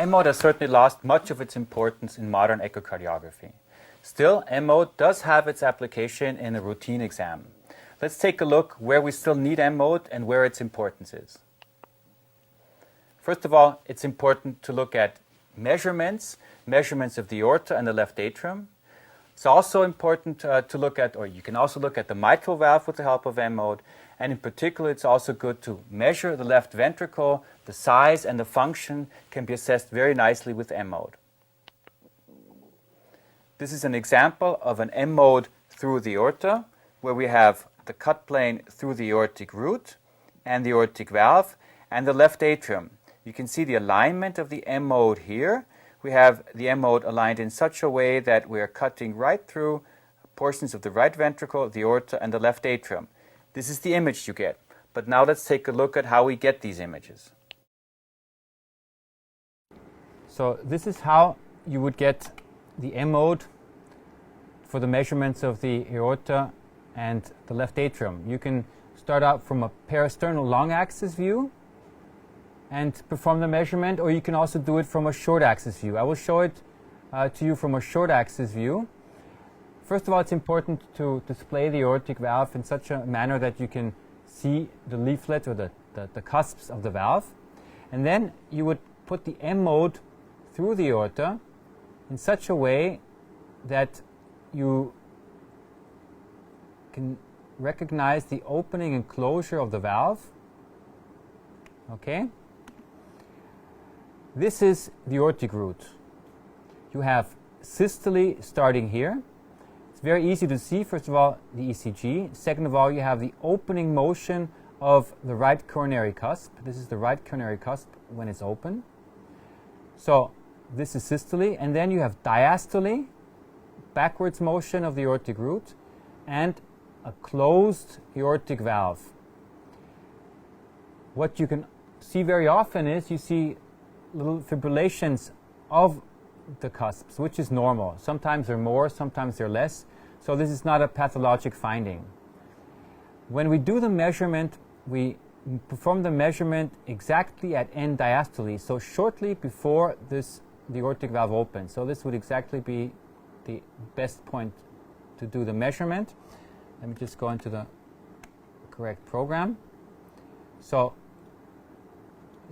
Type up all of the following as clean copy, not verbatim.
M-mode has certainly lost much of its importance in modern echocardiography. Still, M-mode does have its application in a routine exam. Let's take a look where we still need M-mode and where its importance is. First of all, it's important to look at measurements of the aorta and the left atrium. It's also important to look at, or you can also look at the mitral valve with the help of M-mode. And in particular, it's also good to measure the left ventricle. The size and the function can be assessed very nicely with M-mode. This is an example of an M-mode through the aorta, where we have the cut plane through the aortic root and the aortic valve and the left atrium. You can see the alignment of the M-mode here. We have the M-mode aligned in such a way that we are cutting right through portions of the right ventricle, the aorta, and the left atrium. This is the image you get. But now let's take a look at how we get these images. So this is how you would get the M-mode for the measurements of the aorta and the left atrium. You can start out from a parasternal long axis view and perform the measurement, or you can also do it from a short axis view. I will show it to you from a short axis view. First of all, it's important to display the aortic valve in such a manner that you can see the leaflet or the cusps of the valve. And then you would put the M-mode through the aorta in such a way that you can recognize the opening and closure of the valve. Okay? This is the aortic root. You have systole starting here. It's very easy to see, first of all, the ECG. Second of all, you have the opening motion of the right coronary cusp. This is the right coronary cusp when it's open. So this is systole. And then you have diastole, backwards motion of the aortic root, and a closed aortic valve. What you can see very often is you see little fibrillations of the cusps, which is normal. Sometimes they're more, sometimes they're less. So this is not a pathologic finding. When we do the measurement, we perform the measurement exactly at end diastole, so shortly before the aortic valve opens. So this would exactly be the best point to do the measurement. Let me just go into the correct program. So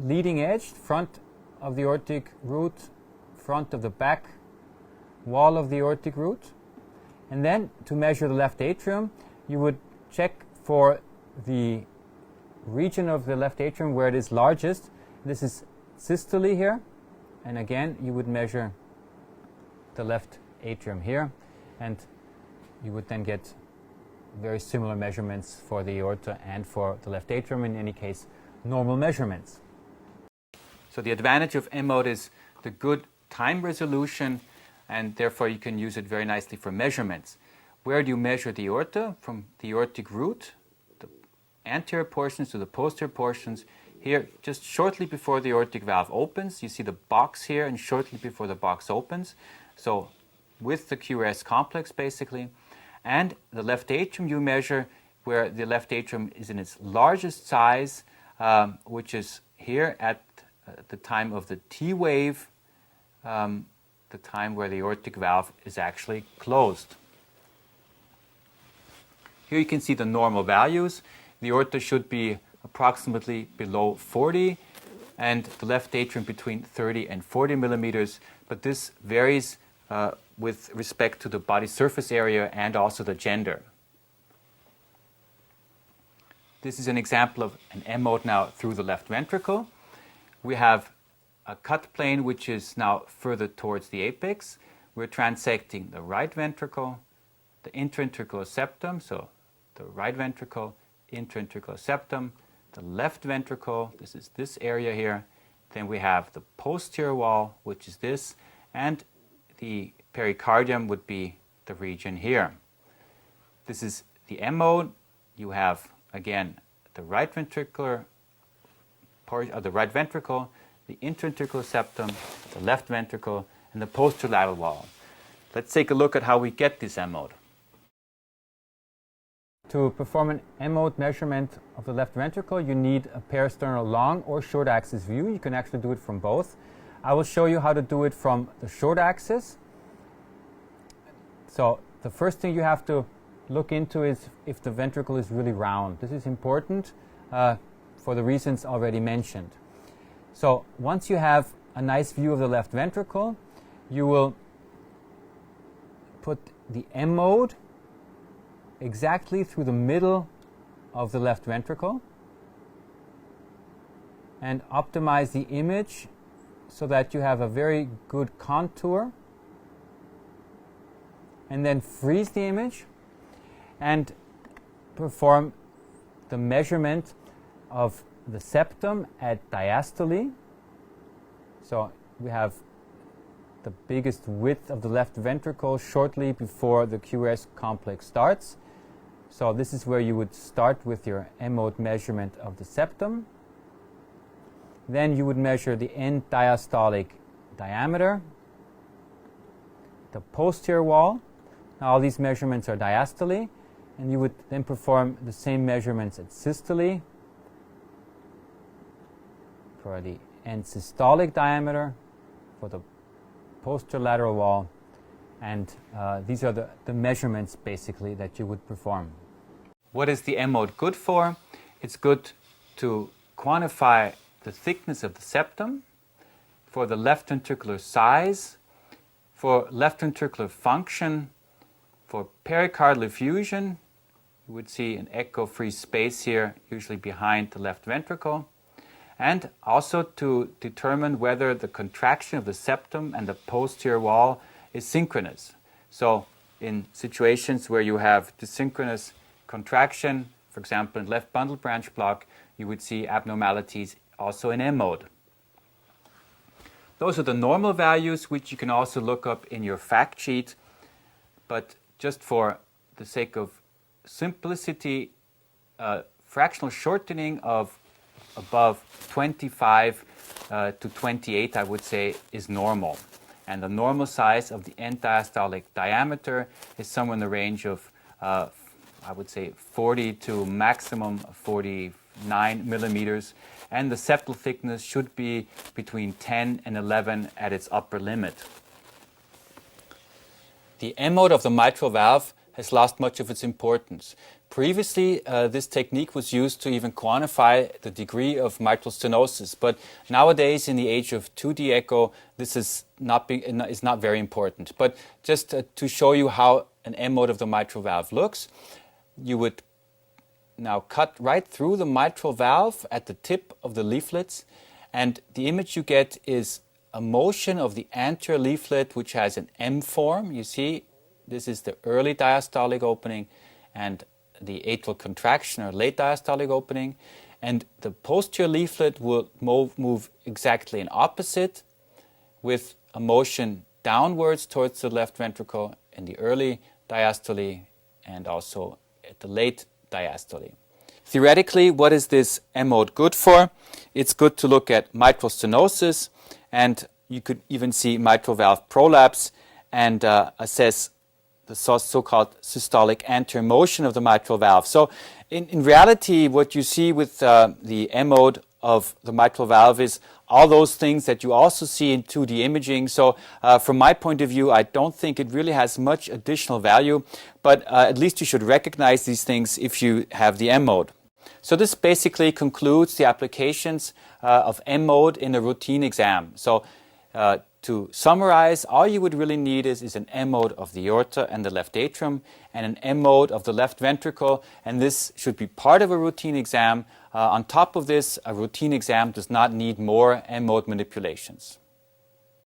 leading edge, front of the aortic root, front of the back wall of the aortic root. And then to measure the left atrium, you would check for the region of the left atrium where it is largest. This is systole here. And again, you would measure the left atrium here. And you would then get very similar measurements for the aorta and for the left atrium, in any case, normal measurements. So the advantage of M-mode is the good time resolution, and therefore you can use it very nicely for measurements. Where do you measure the aorta? From the aortic root, the anterior portions to the posterior portions. Here, just shortly before the aortic valve opens, you see the box here, and shortly before the box opens. So with the QRS complex, basically. And the left atrium you measure where the left atrium is in its largest size, which is here at the time of the T wave, the time where the aortic valve is actually closed. Here you can see the normal values. The aorta should be approximately below 40, and the left atrium between 30 and 40 millimeters, but this varies with respect to the body surface area and also the gender. This is an example of an M-mode now through the left ventricle. We have a cut plane which is now further towards the apex. We're transecting the right ventricle, the intraventricular septum, so the right ventricle, intraventricular septum, the left ventricle, this is this area here. Then we have the posterior wall, which is this, and the pericardium would be the region here. This is the M-mode. You have, again, the right ventricular part of the right ventricle, the intraventricular septum, the left ventricle, and the posterolateral wall. Let's take a look at how we get this M-mode. To perform an M-mode measurement of the left ventricle, you need a parasternal long or short axis view. You can actually do it from both. I will show you how to do it from the short axis. So the first thing you have to look into is if the ventricle is really round. This is important for the reasons already mentioned. So once you have a nice view of the left ventricle, you will put the M mode exactly through the middle of the left ventricle and optimize the image so that you have a very good contour, and then freeze the image and perform the measurement of the septum at diastole. So we have the biggest width of the left ventricle shortly before the QRS complex starts. So this is where you would start with your M mode measurement of the septum. Then you would measure the end diastolic diameter, the posterior wall. Now all these measurements are diastole, and you would then perform the same measurements at systole for the end systolic diameter, for the posterior lateral wall, and these are the measurements basically that you would perform. What is the M mode good for? It's good to quantify the thickness of the septum, for the left ventricular size, for left ventricular function, for pericardial effusion. You would see an echo-free space here, usually behind the left ventricle, and also to determine whether the contraction of the septum and the posterior wall is synchronous. So in situations where you have desynchronous contraction, for example in left bundle branch block, you would see abnormalities also in M mode. Those are the normal values, which you can also look up in your fact sheet, but just for the sake of simplicity, fractional shortening of above 25 to 28, I would say, is normal. And the normal size of the end diastolic diameter is somewhere in the range of, I would say, 40 to maximum 49 millimeters. And the septal thickness should be between 10 and 11 at its upper limit. The M mode of the mitral valve has lost much of its importance. Previously, this technique was used to even quantify the degree of mitral stenosis, but nowadays, in the age of 2D echo, this is not very important. But just to show you how an M mode of the mitral valve looks, you would now cut right through the mitral valve at the tip of the leaflets, and the image you get is a motion of the anterior leaflet, which has an M form. You see, this is the early diastolic opening and the atrial contraction or late diastolic opening, and the posterior leaflet will move exactly in opposite, with a motion downwards towards the left ventricle in the early diastole and also at the late diastole. Theoretically, what is this M mode good for? It's good to look at mitral stenosis, and you could even see mitral valve prolapse and assess the so-called systolic anterior motion of the mitral valve. So in reality, what you see with the M mode of the mitral valve is all those things that you also see in 2D imaging. So from my point of view, I don't think it really has much additional value, but at least you should recognize these things if you have the M mode. So this basically concludes the applications of M mode in a routine exam. So to summarize, all you would really need is an M mode of the aorta and the left atrium and an M mode of the left ventricle, and this should be part of a routine exam. On top of this, a routine exam does not need more M mode manipulations.